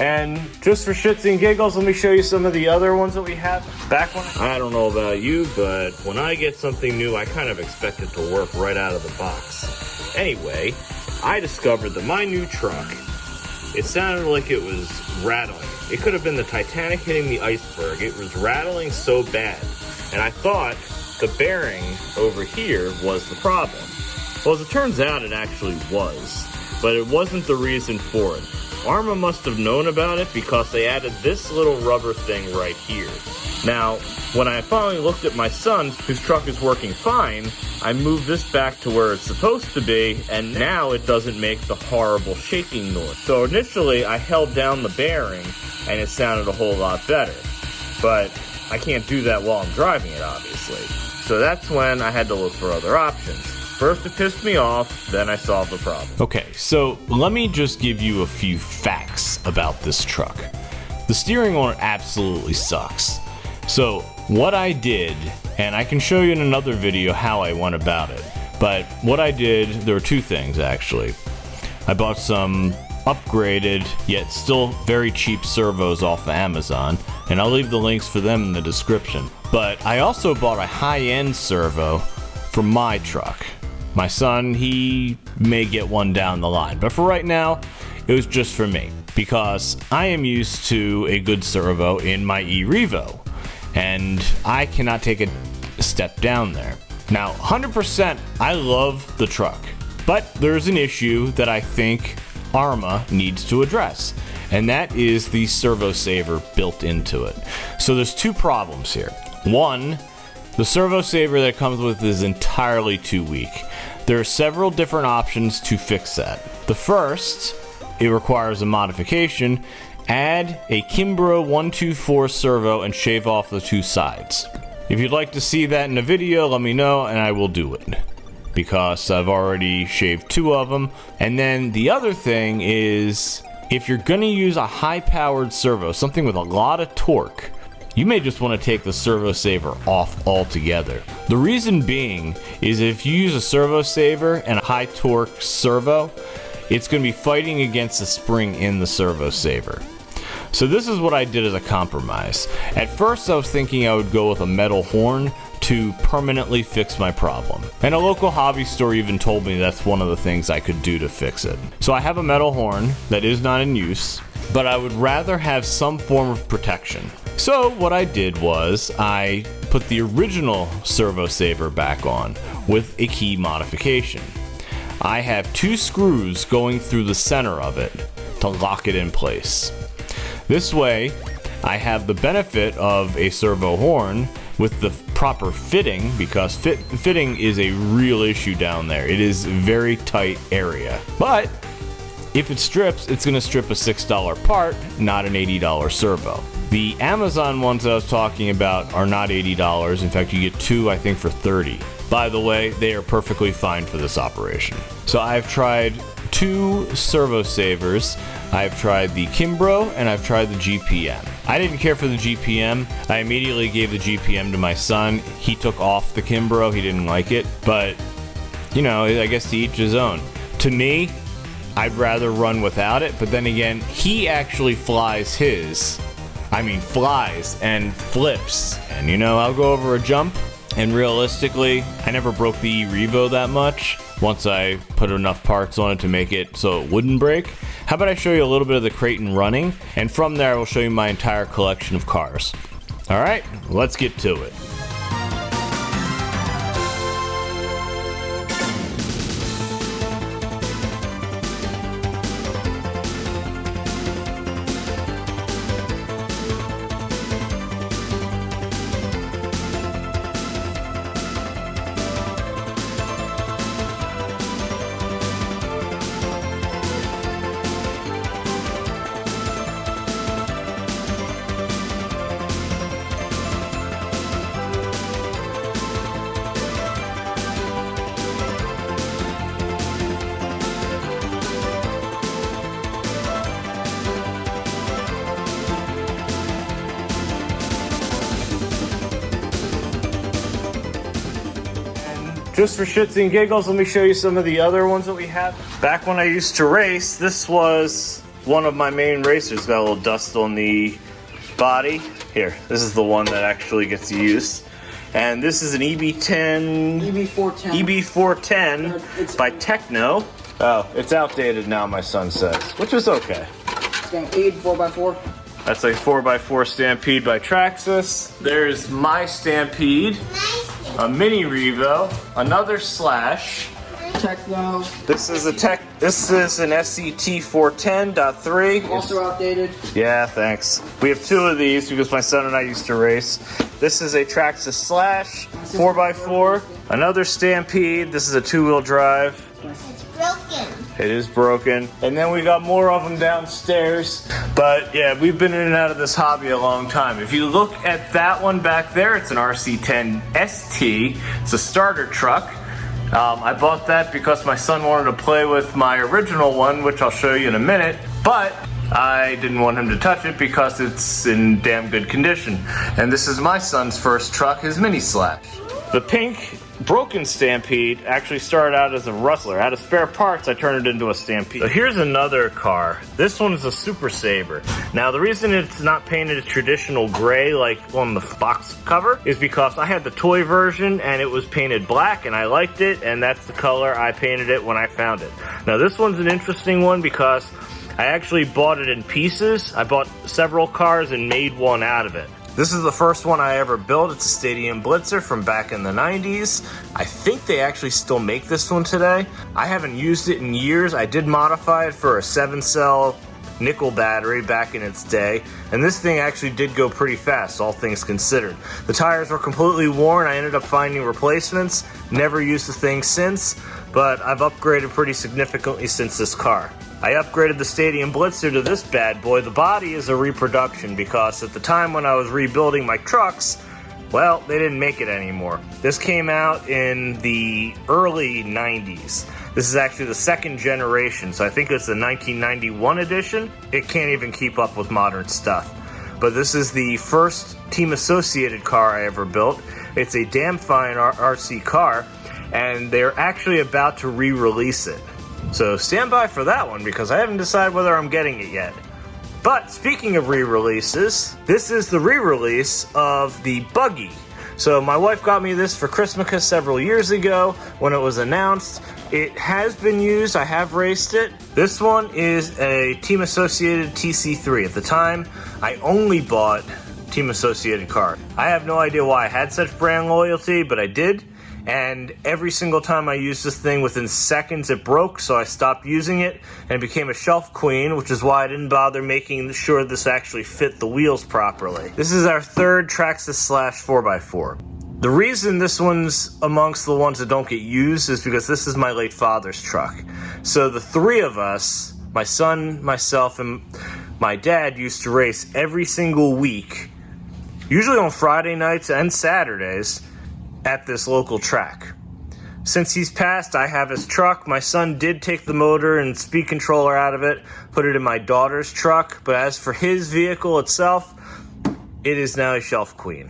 And just for shits and giggles, let me show you some of the other ones that we have. Back when I don't know about you, but when I get something new, I kind of expect it to work right out of the box. Anyway, I discovered that my new truck, it sounded like it was rattling. It could have been the Titanic hitting the iceberg. It was rattling so bad. And I thought the bearing over here was the problem. Well, as it turns out, it actually was. But it wasn't the reason for it. Arrma must have known about it because they added this little rubber thing right here. Now, when I finally looked at my son's, whose truck is working fine, I moved this back to where it's supposed to be, and now it doesn't make the horrible shaking noise. So initially, I held down the bearing, and it sounded a whole lot better. But I can't do that while I'm driving it, obviously. So that's when I had to look for other options. First it pissed me off, then I solved the problem. Okay, so let me just give you a few facts about this truck. The steering on it absolutely sucks. So what I did, and I can show you in another video how I went about it, but what I did, there were two things actually. I bought some upgraded, yet still very cheap servos off of Amazon, and I'll leave the links for them in the description. But I also bought a high-end servo for my truck. My son, he may get one down the line, but for right now, it was just for me, because I am used to a good servo in my e-Revo, and I cannot take a step down there. Now, 100%, I love the truck, but there's an issue that I think Arrma needs to address, and that is the servo saver built into it. So there's two problems here. One, the servo saver that it comes with is entirely too weak. There are several different options to fix that. The first, it requires a modification. Add a Kimbrough 124 servo and shave off the two sides. If you'd like to see that in a video, let me know and I will do it, because I've already shaved two of them. And then the other thing is, if you're gonna use a high-powered servo, something with a lot of torque, you may just want to take the servo saver off altogether. The reason being is if you use a servo saver and a high torque servo, it's going to be fighting against the spring in the servo saver. So this is what I did as a compromise. At first I was thinking I would go with a metal horn to permanently fix my problem. And a local hobby store even told me that's one of the things I could do to fix it. So I have a metal horn that is not in use, but I would rather have some form of protection. So what I did was I put the original servo saver back on with a key modification. I have two screws going through the center of it to lock it in place. This way I have the benefit of a servo horn with the proper fitting, because fitting is a real issue down there. It is a very tight area. But if it strips, it's going to strip a $6 part, not an $80 servo. The Amazon ones that I was talking about are not $80. In fact, you get two, I think, for $30. By the way, they are perfectly fine for this operation. So I've tried two servo savers. I've tried the Kimbrough and I've tried the GPM. I didn't care for the GPM. I immediately gave the GPM to my son. He took off the Kimbrough. He didn't like it. But, you know, I guess to each his own. To me, I'd rather run without it. But then again, he actually flies his. I mean, flies and flips. And, you know, I'll go over a jump. And realistically, I never broke the e-Revo that much once I put enough parts on it to make it so it wouldn't break. How about I show you a little bit of the Kraton running, and from there I will show you my entire collection of cars. Alright, let's get to it. Just for shits and giggles, let me show you some of the other ones that we have. Back when I used to race, this was one of my main racers got a little dust on the body. Here, this is the one that actually gets used. And this is an EB410 by Tekno. Oh, it's outdated now, my son says, which is okay. Stampede 4x4. That's a 4x4 Stampede by Traxxas. There's my Stampede, a mini Revo, another Slash. Tekno. This is an SCT 410.3. Also outdated. Yeah, thanks. We have two of these because my son and I used to race. This is a Traxxas Slash 4x4. Another Stampede. This is a 2-wheel drive. It's broken. It is broken. And then we got more of them downstairs. But yeah, we've been in and out of this hobby a long time. If you look at that one back there, it's an RC10 ST. It's a starter truck. I bought that because my son wanted to play with my original one, which I'll show you in a minute. But I didn't want him to touch it because it's in damn good condition. And this is my son's first truck, his mini Slash. The pink broken Stampede actually started out as a rustler. Out of spare parts, I turned it into a Stampede. So here's another car. This one is a Super Sabre. Now, the reason it's not painted a traditional gray like on the box cover is because I had the toy version and it was painted black and I liked it, and that's the color I painted it when I found it. Now, this one's an interesting one because I actually bought it in pieces. I bought several cars and made one out of it. This is the first one I ever built. It's a Stadium Blitzer from back in the 90s. I think they actually still make this one today. I haven't used it in years. I did modify it for a 7-cell nickel battery back in its day, and this thing actually did go pretty fast, all things considered. The tires were completely worn. I ended up finding replacements. Never used the thing since, but I've upgraded pretty significantly since this car. I upgraded the Stadium Blitzer to this bad boy. The body is a reproduction because at the time when I was rebuilding my trucks, well, they didn't make it anymore. This came out in the early 90s. This is actually the second generation, so I think it's the 1991 edition. It can't even keep up with modern stuff. But this is the first team associated car I ever built. It's a damn fine RC car, and they're actually about to re-release it. So stand by for that one because I haven't decided whether I'm getting it yet. But speaking of re-releases, this is the re-release of the Buggy. So my wife got me this for Christmas several years ago when it was announced. It has been used. I have raced it. This one is a Team Associated TC3. At the time, I only bought Team Associated cars. I have no idea why I had such brand loyalty, but I did. And every single time I used this thing, within seconds it broke, so I stopped using it, and it became a shelf queen, which is why I didn't bother making sure this actually fit the wheels properly. This is our third Traxxas Slash 4x4. The reason this one's amongst the ones that don't get used is because this is my late father's truck. So the three of us, my son, myself, and my dad, used to race every single week, usually on Friday nights and Saturdays, at this local track. Since he's passed, I have his truck. My son did take the motor and speed controller out of it, put it in my daughter's truck, but as for his vehicle itself, it is now a shelf queen.